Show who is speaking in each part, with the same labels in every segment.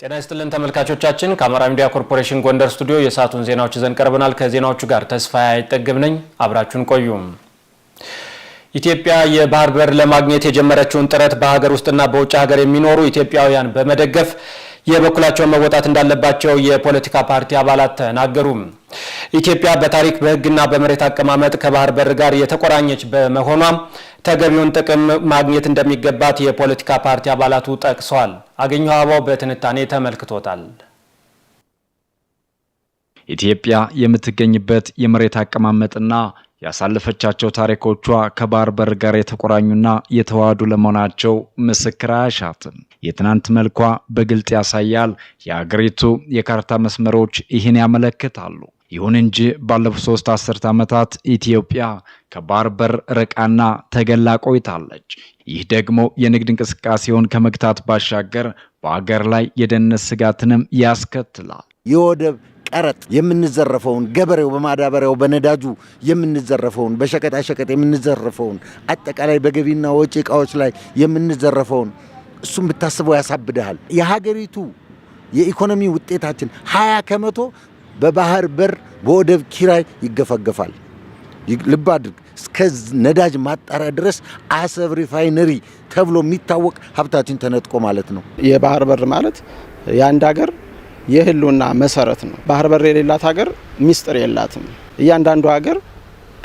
Speaker 1: ጤና ይስጥልን ተመልካቾቻችን ከአማራ ሚዲያ ኮርፖሬሽን ጎንደር ስቱዲዮ የሰዓቱን ዜናዎች ይዘን ቀርበናል። ከዜናዎቹ ጋር ተስፋዬ አይጠግብ ነኝ። አብራችሁን ቆዩ። ኢትዮጵያ የባህር በር ለማግኘት የጀመረችውን ጥረት በሀገር ውስጥና በውጭ ሀገር የሚኖሩ ኢትዮጵያውያን በመደገፍ የበኩላቸውን መወጣት እንዳለባቸው የፖለቲካ ፓርቲ አባላት ተናገሩ። ኢትዮጵያ በታሪክ በሕግና በመሬት አቀማመጥ ከባህር በር ጋር የተቆራኘች በመሆኗ ተገቢውን ጥቅም ማግኘት እንደሚገባት የፖለቲካ ፓርቲ አባላቱ ጠቅሰዋል። አገኘው አባው በትንታኔ ተመልክቶታል።
Speaker 2: ኢትዮጵያ የምትገኝበት የመሬት አቀማመጥና ያሳለፈቻቸው ታሪኮቿ ከባህር በር ጋር የተቆራኙና የተዋሃዱ ለመሆናቸው ምስክር አያሻትም። የትናንት መልኳ በግልጽ ያሳያል። የሀገሪቱ የካርታ መስመሮች ይህን ያመለክታሉ። ይሁን እንጂ ባለፉት 3 አስርት ዓመታት ኢትዮጵያ ከባህር በር ርቃና ተገላ ቆይታለች። ይህ ደግሞ የንግድ እንቅስቃሴውን ከመግታት ባሻገር በአገር ላይ የደህንነት ስጋትንም ያስከትላል።
Speaker 3: የወደብ ቀረጥ የምንዘረፈውን ገበሬው በማዳበሪያው በነዳጁ የምንዘረፈውን በሸቀጣ ሸቀጥ የምንዘረፈውን አጠቃላይ በገቢና ወጪ ዕቃዎች ላይ የምንዘረፈውን እሱም ብታስበው ያሳብዳል። የሀገሪቱ የኢኮኖሚ ውጤታችን 20% በባህር በር በወደብ ኪራይ ይገፈገፋል። ልብ አድርግ፣ እስከ ነዳጅ ማጣሪያ ድረስ አሰብ ሪፋይነሪ ተብሎ የሚታወቅ ሀብታችን ተነጥቆ ማለት ነው።
Speaker 4: የባህር በር ማለት የአንድ ሀገር የህልውና መሰረት ነው። ባህር በር የሌላት ሀገር ሚስጥር የላትም። እያንዳንዱ ሀገር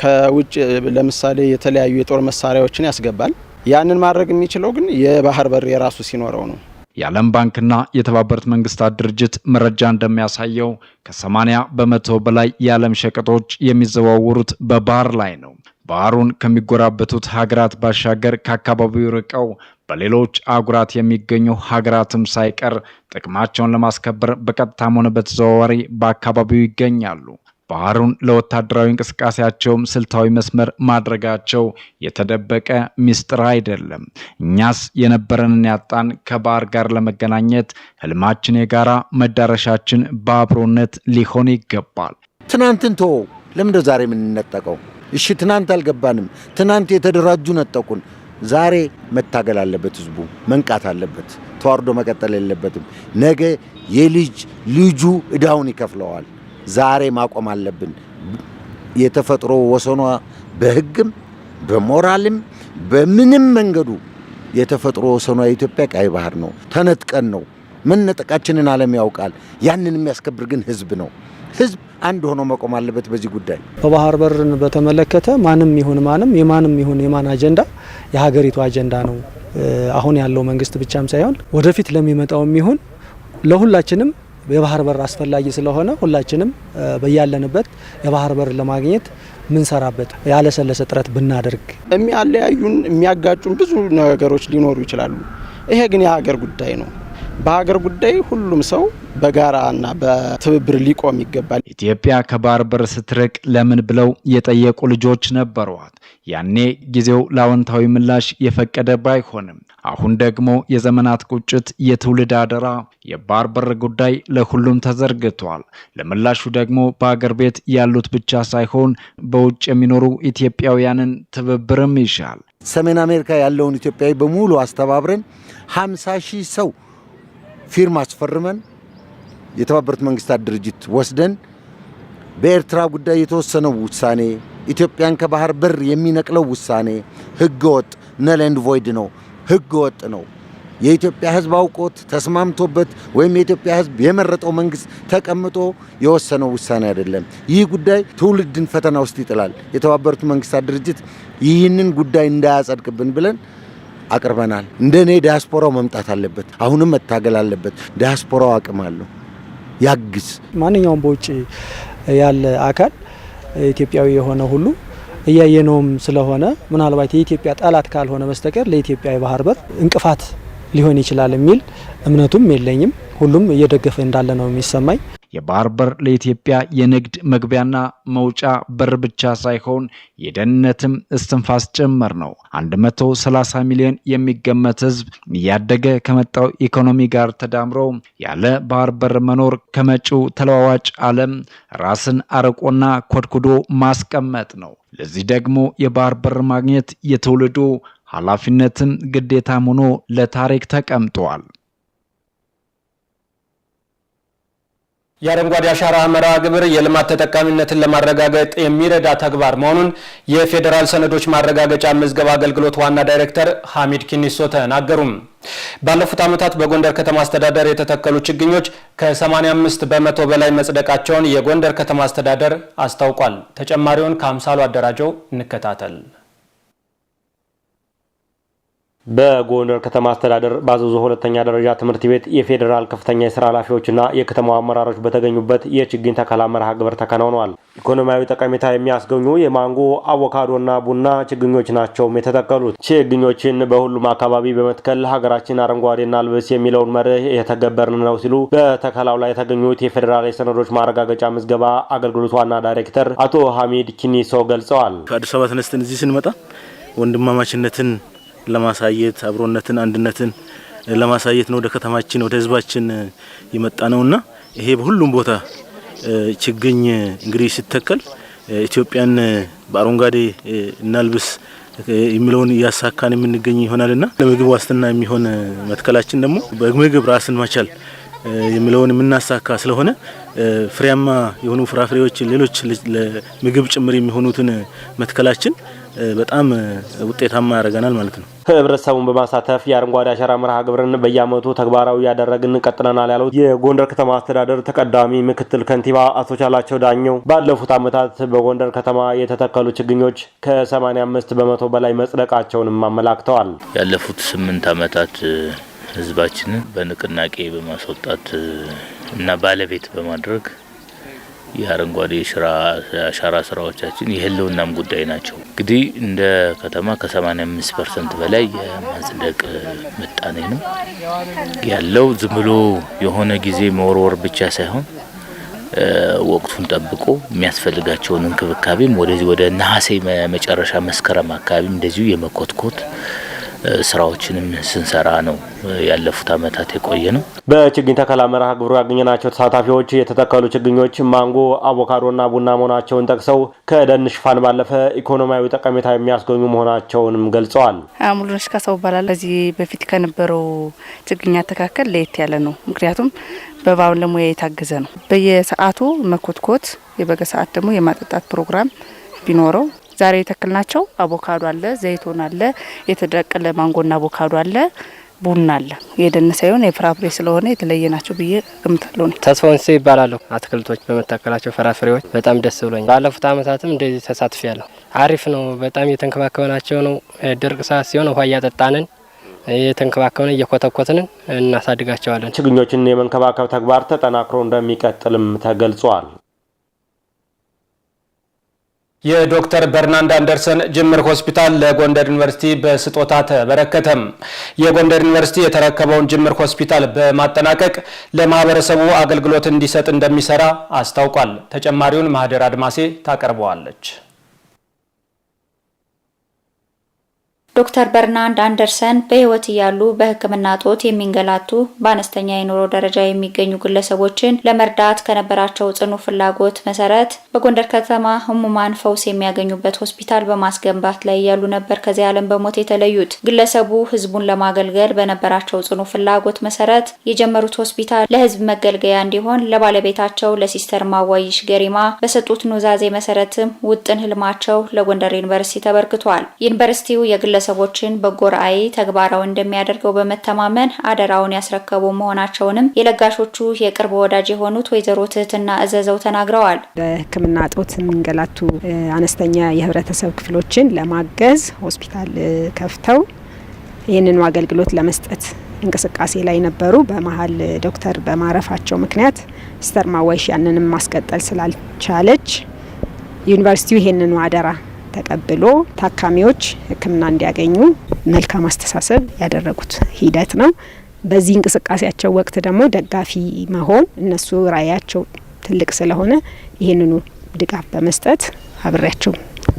Speaker 4: ከውጭ ለምሳሌ የተለያዩ የጦር መሳሪያዎችን ያስገባል። ያንን ማድረግ የሚችለው ግን የባህር በር የራሱ ሲኖረው ነው።
Speaker 2: የዓለም ባንክና የተባበሩት መንግስታት ድርጅት መረጃ እንደሚያሳየው ከ80 በመቶ በላይ የዓለም ሸቀጦች የሚዘዋወሩት በባህር ላይ ነው። ባህሩን ከሚጎራበቱት ሀገራት ባሻገር ከአካባቢው ርቀው በሌሎች አህጉራት የሚገኙ ሀገራትም ሳይቀር ጥቅማቸውን ለማስከበር በቀጥታም ሆነ በተዘዋዋሪ በአካባቢው ይገኛሉ። ባህሩን ለወታደራዊ እንቅስቃሴያቸውም ስልታዊ መስመር ማድረጋቸው የተደበቀ ሚስጥር አይደለም። እኛስ የነበረንን ያጣን ከባህር ጋር ለመገናኘት ህልማችን የጋራ መዳረሻችን በአብሮነት ሊሆን ይገባል።
Speaker 3: ትናንትን ተወው፣ ለምን ዛሬ የምንነጠቀው? እሺ ትናንት አልገባንም። ትናንት የተደራጁ ነጠቁን። ዛሬ መታገል አለበት፣ ህዝቡ መንቃት አለበት። ተዋርዶ መቀጠል የለበትም። ነገ የልጅ ልጁ እዳውን ይከፍለዋል። ዛሬ ማቆም አለብን። የተፈጥሮ ወሰኗ በህግም በሞራልም በምንም መንገዱ የተፈጥሮ ወሰኗ የኢትዮጵያ ቀይ ባህር ነው። ተነጥቀን ነው መነጠቃችንን ዓለም ያውቃል። ያንን የሚያስከብር ግን ህዝብ ነው። ህዝብ አንድ ሆኖ መቆም አለበት በዚህ ጉዳይ።
Speaker 5: በባህር በርን በተመለከተ ማንም ይሁን ማንም የማንም ይሁን የማን አጀንዳ የሀገሪቱ አጀንዳ ነው። አሁን ያለው መንግስት ብቻም ሳይሆን ወደፊት ለሚመጣውም ይሁን ለሁላችንም የባህር በር አስፈላጊ ስለሆነ ሁላችንም በያለንበት የባህር በር ለማግኘት ምን ሰራበት ያለሰለሰ ጥረት ብናደርግ።
Speaker 4: የሚያለያዩን የሚያጋጩን ብዙ ነገሮች ሊኖሩ ይችላሉ። ይሄ ግን የሀገር ጉዳይ ነው። በሀገር ጉዳይ ሁሉም ሰው በጋራና በትብብር ሊቆም ይገባል።
Speaker 2: ኢትዮጵያ ከባህር በር ስትርቅ ለምን ብለው የጠየቁ ልጆች ነበሯት። ያኔ ጊዜው ለአዎንታዊ ምላሽ የፈቀደ ባይሆንም አሁን ደግሞ የዘመናት ቁጭት፣ የትውልድ አደራ፣ የባህር በር ጉዳይ ለሁሉም ተዘርግቷል። ለምላሹ ደግሞ በአገር ቤት ያሉት ብቻ ሳይሆን በውጭ የሚኖሩ ኢትዮጵያውያንን ትብብርም ይሻል።
Speaker 3: ሰሜን አሜሪካ ያለውን ኢትዮጵያዊ በሙሉ አስተባብረን 50,000 ሰው ፊርማ አስፈርመን የተባበሩት መንግስታት ድርጅት ወስደን በኤርትራ ጉዳይ የተወሰነው ውሳኔ ኢትዮጵያን ከባህር በር የሚነቅለው ውሳኔ ህገወጥ ነል ኤንድ ቮይድ ነው። ህገወጥ ነው። የኢትዮጵያ ህዝብ አውቆት ተስማምቶበት ወይም የኢትዮጵያ ህዝብ የመረጠው መንግስት ተቀምጦ የወሰነው ውሳኔ አይደለም። ይህ ጉዳይ ትውልድን ፈተና ውስጥ ይጥላል። የተባበሩት መንግስታት ድርጅት ይህንን ጉዳይ እንዳያጸድቅብን ብለን አቅርበናል። እንደኔ ዲያስፖራው መምጣት አለበት። አሁንም መታገል አለበት። ዲያስፖራው አቅም አለው፣ ያግዝ።
Speaker 5: ማንኛውም በውጭ ያለ አካል ኢትዮጵያዊ የሆነ ሁሉ እያየነውም ስለሆነ ምናልባት የኢትዮጵያ ጠላት ካልሆነ በስተቀር ለኢትዮጵያ የባህር በር እንቅፋት ሊሆን ይችላል የሚል እምነቱም የለኝም። ሁሉም እየደገፈ እንዳለ ነው የሚሰማኝ።
Speaker 2: የባህር በር ለኢትዮጵያ የንግድ መግቢያና መውጫ በር ብቻ ሳይሆን የደህንነትም እስትንፋስ ጭምር ነው። 130 ሚሊዮን የሚገመት ህዝብ እያደገ ከመጣው ኢኮኖሚ ጋር ተዳምሮ ያለ ባህር በር መኖር ከመጪው ተለዋዋጭ ዓለም ራስን አርቆና ኮድኩዶ ማስቀመጥ ነው። ለዚህ ደግሞ የባህር በር ማግኘት የትውልዱ ኃላፊነትም ግዴታም ሆኖ ለታሪክ ተቀምጧል።
Speaker 1: የአረንጓዴ አሻራ መርሃ ግብር የልማት ተጠቃሚነትን ለማረጋገጥ የሚረዳ ተግባር መሆኑን የፌዴራል ሰነዶች ማረጋገጫ ምዝገባ አገልግሎት ዋና ዳይሬክተር ሐሚድ ኪኒሶ ተናገሩ። ባለፉት ዓመታት በጎንደር ከተማ አስተዳደር የተተከሉ ችግኞች ከ85 በመቶ በላይ መጽደቃቸውን የጎንደር ከተማ አስተዳደር አስታውቋል። ተጨማሪውን ከአምሳሉ አደራጀው እንከታተል።
Speaker 6: በጎንደር ከተማ አስተዳደር ባዘዞ ሁለተኛ ደረጃ ትምህርት ቤት የፌዴራል ከፍተኛ የሥራ ኃላፊዎችና የከተማው አመራሮች በተገኙበት የችግኝ ተከላ መርሃ ግብር ተከናውኗል። ኢኮኖሚያዊ ጠቀሜታ የሚያስገኙ የማንጎ፣ አቮካዶና ቡና ችግኞች ናቸው የተተከሉት። ችግኞችን በሁሉም አካባቢ በመትከል ሀገራችን አረንጓዴና ልብስ የሚለውን መርህ የተገበርን ነው ሲሉ በተከላው ላይ የተገኙት የፌዴራል የሰነዶች ማረጋገጫ ምዝገባ አገልግሎት ዋና ዳይሬክተር አቶ ሐሚድ ኪኒሶ ገልጸዋል።
Speaker 7: ከአዲስ አበባ ተነስተን እዚህ ስንመጣ ወንድማማችነትን ለማሳየት አብሮነትን አንድነትን ለማሳየት ነው ወደ ከተማችን ወደ ህዝባችን የመጣ ነውና ይሄ በሁሉም ቦታ ችግኝ እንግዲህ ሲተከል ኢትዮጵያን በአረንጓዴ እናልብስ የሚለውን ያሳካን የምንገኝ ይሆናልና ለምግብ ዋስትና የሚሆን መትከላችን ደግሞ በምግብ ራስን መቻል የሚለውን የምናሳካ ስለሆነ ፍሬያማ የሆኑ ፍራፍሬዎች ሌሎች ለምግብ ጭምር የሚሆኑትን መትከላችን በጣም ውጤታማ ያደርገናል ማለት ነው።
Speaker 6: ህብረተሰቡን በማሳተፍ የአረንጓዴ አሻራ መርሃ ግብርን በየዓመቱ ተግባራዊ ያደረግን ቀጥለናል ያሉት የጎንደር ከተማ አስተዳደር ተቀዳሚ ምክትል ከንቲባ አቶ ቻላቸው ዳኘው ባለፉት ዓመታት በጎንደር ከተማ የተተከሉ ችግኞች ከ85 በመቶ በላይ መጽደቃቸውንም አመላክተዋል።
Speaker 8: ያለፉት 8 ዓመታት ህዝባችንን በንቅናቄ በማስወጣት እና ባለቤት በማድረግ የአረንጓዴ አሻራ ስራዎቻችን የህልውናም ጉዳይ ናቸው። እንግዲህ እንደ ከተማ ከ85% በላይ የማጽደቅ ምጣኔ ነው ያለው። ዝም ብሎ የሆነ ጊዜ መወርወር ብቻ ሳይሆን ወቅቱን ጠብቆ የሚያስፈልጋቸውን እንክብካቤም ወደ ነሐሴ መጨረሻ መስከረም አካባቢ እንደዚሁ የመኮትኮት ስራዎችንም ስንሰራ ነው ያለፉት ዓመታት የቆየ ነው።
Speaker 6: በችግኝ ተከላ መርሃ ግብሩ ያገኘናቸው ተሳታፊዎች የተተከሉ ችግኞች ማንጎ፣ አቮካዶና ቡና መሆናቸውን ጠቅሰው ከደን ሽፋን ባለፈ ኢኮኖሚያዊ ጠቀሜታ የሚያስገኙ መሆናቸውንም ገልጸዋል።
Speaker 9: ሙሉነሽ ካሳው ይባላል። ከዚህ በፊት ከነበረው ችግኝ አተካከል ለየት ያለ ነው። ምክንያቱም በባለሙያ የታገዘ ነው። በየሰዓቱ መኮትኮት፣ የበጋ ሰዓት ደግሞ የማጠጣት ፕሮግራም ቢኖረው ዛሬ የተከልናቸው አቮካዶ አለ፣ ዘይቶን አለ፣ የተደቀለ ማንጎና አቮካዶ አለ፣ ቡና አለ። የደን ሳይሆን የፍራፍሬ ስለሆነ የተለየ ናቸው ብዬ ገምታለሁ።
Speaker 10: ተስፋውን ሲይ ይባላል። አትክልቶች በመተከላቸው ፍራፍሬዎች በጣም ደስ ብሎኛል። ባለፉት ዓመታትም እንደዚህ ተሳትፌያለሁ። አሪፍ ነው። በጣም እየተንከባከበናቸው ነው። ድርቅ ሰዓት ሲሆን ውሃ እያጠጣንን እየተንከባከበን እየኮተኮትን እናሳድጋቸዋለን።
Speaker 6: ችግኞችን የመንከባከብ ተግባር ተጠናክሮ እንደሚቀጥልም ተገልጿል።
Speaker 1: የዶክተር በርናንድ አንደርሰን ጅምር ሆስፒታል ለጎንደር ዩኒቨርሲቲ በስጦታ ተበረከተም። የጎንደር ዩኒቨርሲቲ የተረከበውን ጅምር ሆስፒታል በማጠናቀቅ ለማህበረሰቡ አገልግሎት እንዲሰጥ እንደሚሰራ አስታውቋል። ተጨማሪውን ማህደር አድማሴ ታቀርበዋለች።
Speaker 11: ዶክተር በርናንድ አንደርሰን በህይወት እያሉ በሕክምና ጦት የሚንገላቱ በአነስተኛ የኑሮ ደረጃ የሚገኙ ግለሰቦችን ለመርዳት ከነበራቸው ጽኑ ፍላጎት መሰረት በጎንደር ከተማ ህሙማን ፈውስ የሚያገኙበት ሆስፒታል በማስገንባት ላይ ያሉ ነበር ከዚህ ዓለም በሞት የተለዩት። ግለሰቡ ህዝቡን ለማገልገል በነበራቸው ጽኑ ፍላጎት መሰረት የጀመሩት ሆስፒታል ለህዝብ መገልገያ እንዲሆን ለባለቤታቸው ለሲስተር ማዋይሽ ገሪማ በሰጡት ኑዛዜ መሰረትም ውጥን ህልማቸው ለጎንደር ዩኒቨርሲቲ ተበርክቷል። ዩኒቨርሲቲው ሰዎችን በጎራይ ተግባራው እንደሚያደርገው በመተማመን አደራውን ያስረከቡ መሆናቸውንም የለጋሾቹ የቅርብ ወዳጅ የሆኑት ወይዘሮ ትህትና እዘዘው ተናግረዋል።
Speaker 12: በሕክምና ጦት የሚንገላቱ አነስተኛ የህብረተሰብ ክፍሎችን ለማገዝ ሆስፒታል ከፍተው ይህንን አገልግሎት ለመስጠት እንቅስቃሴ ላይ ነበሩ። በመሀል ዶክተር በማረፋቸው ምክንያት ሲስተር ማዋይሽ ያንንም ማስቀጠል ስላልቻለች ዩኒቨርሲቲው ይህንን አደራ ተቀብሎ ታካሚዎች ሕክምና እንዲያገኙ መልካም አስተሳሰብ ያደረጉት ሂደት ነው። በዚህ እንቅስቃሴያቸው ወቅት ደግሞ ደጋፊ መሆን እነሱ ራዕያቸው ትልቅ ስለሆነ ይህንኑ ድጋፍ በመስጠት አብሬያቸው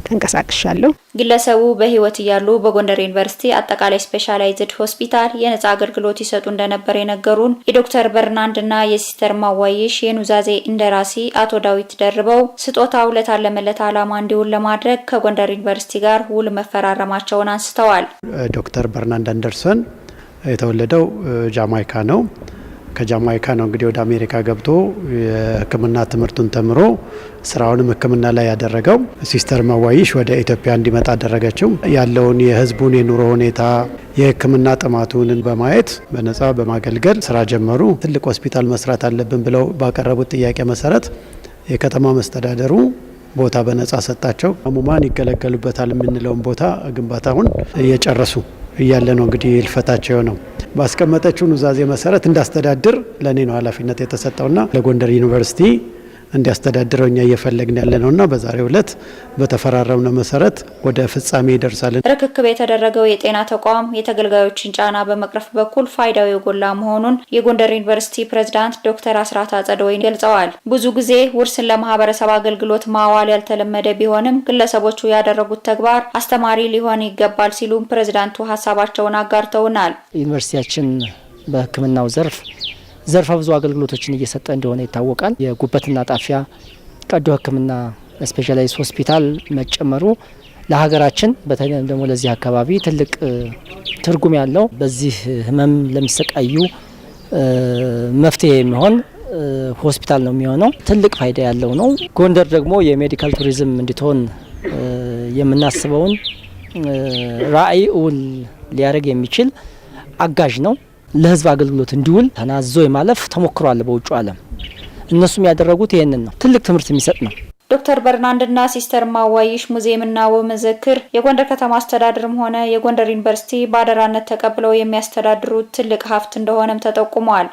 Speaker 12: ተንቀሳቅሻለሁ።
Speaker 11: ግለሰቡ በህይወት እያሉ በጎንደር ዩኒቨርሲቲ አጠቃላይ ስፔሻላይዝድ ሆስፒታል የነጻ አገልግሎት ይሰጡ እንደነበር የነገሩን የዶክተር በርናንድና የሲስተር ማዋይሽ የኑዛዜ እንደራሲ አቶ ዳዊት ደርበው ስጦታው ለታለመለት ዓላማ እንዲውል ለማድረግ ከጎንደር ዩኒቨርሲቲ ጋር ውል መፈራረማቸውን አንስተዋል።
Speaker 13: ዶክተር በርናንድ አንደርሰን የተወለደው ጃማይካ ነው። ከጃማይካ ነው እንግዲህ ወደ አሜሪካ ገብቶ የሕክምና ትምህርቱን ተምሮ ስራውንም ሕክምና ላይ ያደረገው። ሲስተር ማዋይሽ ወደ ኢትዮጵያ እንዲመጣ አደረገችው። ያለውን የህዝቡን የኑሮ ሁኔታ የሕክምና ጥማቱን በማየት በነጻ በማገልገል ስራ ጀመሩ። ትልቅ ሆስፒታል መስራት አለብን ብለው ባቀረቡት ጥያቄ መሰረት የከተማ መስተዳደሩ ቦታ በነጻ ሰጣቸው። ህሙማን ይገለገሉበታል የምንለውን ቦታ ግንባታውን እየጨረሱ እያለ ነው እንግዲህ ልፈታቸው ነው። ባስቀመጠችው ኑዛዜ መሰረት እንዳስተዳድር ለኔ ነው ኃላፊነት የተሰጠውና ለጎንደር ዩኒቨርሲቲ እንዲያስተዳድረው እኛ እየፈለግን ያለ ነውና በዛሬው ዕለት በተፈራረምነው መሰረት ወደ ፍጻሜ ይደርሳል።
Speaker 11: ርክክብ የተደረገው የጤና ተቋም የተገልጋዮችን ጫና በመቅረፍ በኩል ፋይዳው የጎላ መሆኑን የጎንደር ዩኒቨርሲቲ ፕሬዝዳንት ዶክተር አስራት አጸደወይን ገልጸዋል። ብዙ ጊዜ ውርስን ለማህበረሰብ አገልግሎት ማዋል ያልተለመደ ቢሆንም ግለሰቦቹ ያደረጉት ተግባር አስተማሪ ሊሆን ይገባል ሲሉም ፕሬዝዳንቱ ሀሳባቸውን አጋርተውናል።
Speaker 14: ዩኒቨርሲቲያችን በሕክምናው ዘርፈ ብዙ አገልግሎቶችን እየሰጠ እንደሆነ ይታወቃል። የጉበትና ጣፊያ ቀዶ ሕክምና ስፔሻላይዝ ሆስፒታል መጨመሩ ለሀገራችን በተለይ ደግሞ ለዚህ አካባቢ ትልቅ ትርጉም ያለው በዚህ ህመም ለሚሰቃዩ መፍትሄ የሚሆን ሆስፒታል ነው የሚሆነው። ትልቅ ፋይዳ ያለው ነው። ጎንደር ደግሞ የሜዲካል ቱሪዝም እንድትሆን የምናስበውን ራዕይ እውን ሊያደርግ የሚችል አጋዥ ነው። ለህዝብ አገልግሎት እንዲውል ተናዞ የማለፍ ተሞክሯል በውጭ ዓለም። እነሱም ያደረጉት ይሄንን ነው። ትልቅ ትምህርት የሚሰጥ ነው።
Speaker 11: ዶክተር በርናንድና ሲስተር ማዋይሽ ሙዚየምና ወመዘክር የጎንደር ከተማ አስተዳደርም ሆነ የጎንደር ዩኒቨርሲቲ ባደራነት ተቀብለው የሚያስተዳድሩት ትልቅ ሀብት እንደሆነም ተጠቁሟል።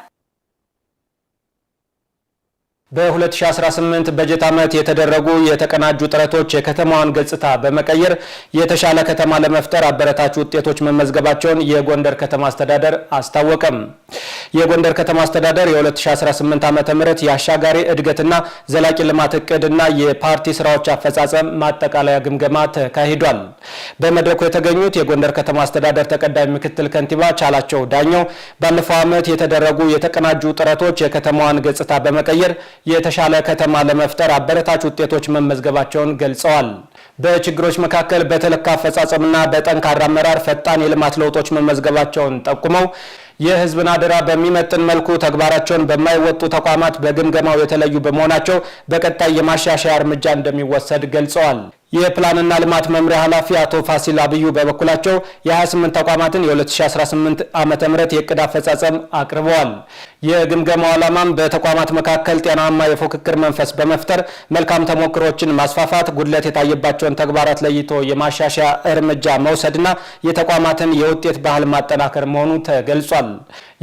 Speaker 1: በ2018 በጀት ዓመት የተደረጉ የተቀናጁ ጥረቶች የከተማዋን ገጽታ በመቀየር የተሻለ ከተማ ለመፍጠር አበረታች ውጤቶች መመዝገባቸውን የጎንደር ከተማ አስተዳደር አስታወቀም። የጎንደር ከተማ አስተዳደር የ2018 ዓ.ም የአሻጋሪ እድገትና ዘላቂ ልማት እቅድና የፓርቲ ስራዎች አፈጻጸም ማጠቃለያ ግምገማ ተካሂዷል። በመድረኩ የተገኙት የጎንደር ከተማ አስተዳደር ተቀዳሚ ምክትል ከንቲባ ቻላቸው ዳኘው ባለፈው ዓመት የተደረጉ የተቀናጁ ጥረቶች የከተማዋን ገጽታ በመቀየር የተሻለ ከተማ ለመፍጠር አበረታች ውጤቶች መመዝገባቸውን ገልጸዋል። በችግሮች መካከል በተለካ አፈጻጸምና በጠንካራ አመራር ፈጣን የልማት ለውጦች መመዝገባቸውን ጠቁመው የህዝብን አደራ በሚመጥን መልኩ ተግባራቸውን በማይወጡ ተቋማት በግምገማው የተለዩ በመሆናቸው በቀጣይ የማሻሻያ እርምጃ እንደሚወሰድ ገልጸዋል። የፕላንና ልማት መምሪያ ኃላፊ አቶ ፋሲል አብዩ በበኩላቸው የ28 ተቋማትን የ2018 ዓመተ ምህረት የዕቅድ አፈጻጸም አቅርበዋል። የግምገማው ዓላማም በተቋማት መካከል ጤናማ የፉክክር መንፈስ በመፍጠር መልካም ተሞክሮችን ማስፋፋት፣ ጉድለት የታየባቸውን ተግባራት ለይቶ የማሻሻያ እርምጃ መውሰድና የተቋማትን የውጤት ባህል ማጠናከር መሆኑ ተገልጿል።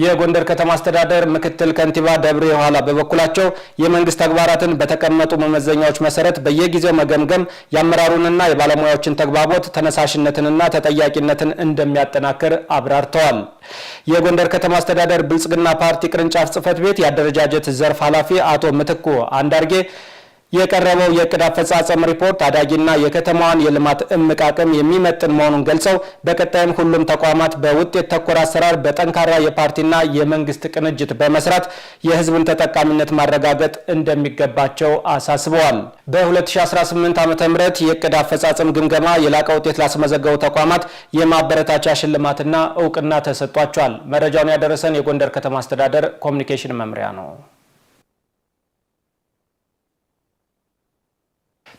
Speaker 1: የጎንደር ከተማ አስተዳደር ምክትል ከንቲባ ደብረ ዮሐላ በበኩላቸው የመንግስት ተግባራትን በተቀመጡ መመዘኛዎች መሰረት በየጊዜው መገምገም የአመራሩንና የባለሙያዎችን ተግባቦት ተነሳሽነትንና ተጠያቂነትን እንደሚያጠናክር አብራርተዋል። የጎንደር ከተማ አስተዳደር ብልጽግና ፓርቲ ቅርንጫፍ ጽህፈት ቤት የአደረጃጀት ዘርፍ ኃላፊ አቶ ምትኩ አንዳርጌ የቀረበው የዕቅድ አፈጻጸም ሪፖርት አዳጊና የከተማዋን የልማት እምቅ አቅም የሚመጥን መሆኑን ገልጸው በቀጣይም ሁሉም ተቋማት በውጤት ተኮር አሰራር በጠንካራ የፓርቲና የመንግስት ቅንጅት በመስራት የህዝብን ተጠቃሚነት ማረጋገጥ እንደሚገባቸው አሳስበዋል። በ2018 ዓ.ም የዕቅድ አፈጻጸም ግምገማ የላቀ ውጤት ላስመዘገቡ ተቋማት የማበረታቻ ሽልማትና እውቅና ተሰጥቷቸዋል። መረጃውን ያደረሰን የጎንደር ከተማ አስተዳደር ኮሚኒኬሽን መምሪያ ነው።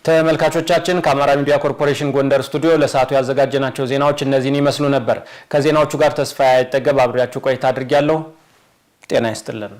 Speaker 1: ተመልካቾቻችን ከአማራ ሚዲያ ኮርፖሬሽን ጎንደር ስቱዲዮ ለሰዓቱ ያዘጋጀናቸው ዜናዎች እነዚህን ይመስሉ ነበር። ከዜናዎቹ ጋር ተስፋዬ አይጠገብ አብሬያችሁ ቆይታ አድርጌያለሁ። ጤና ይስጥልን።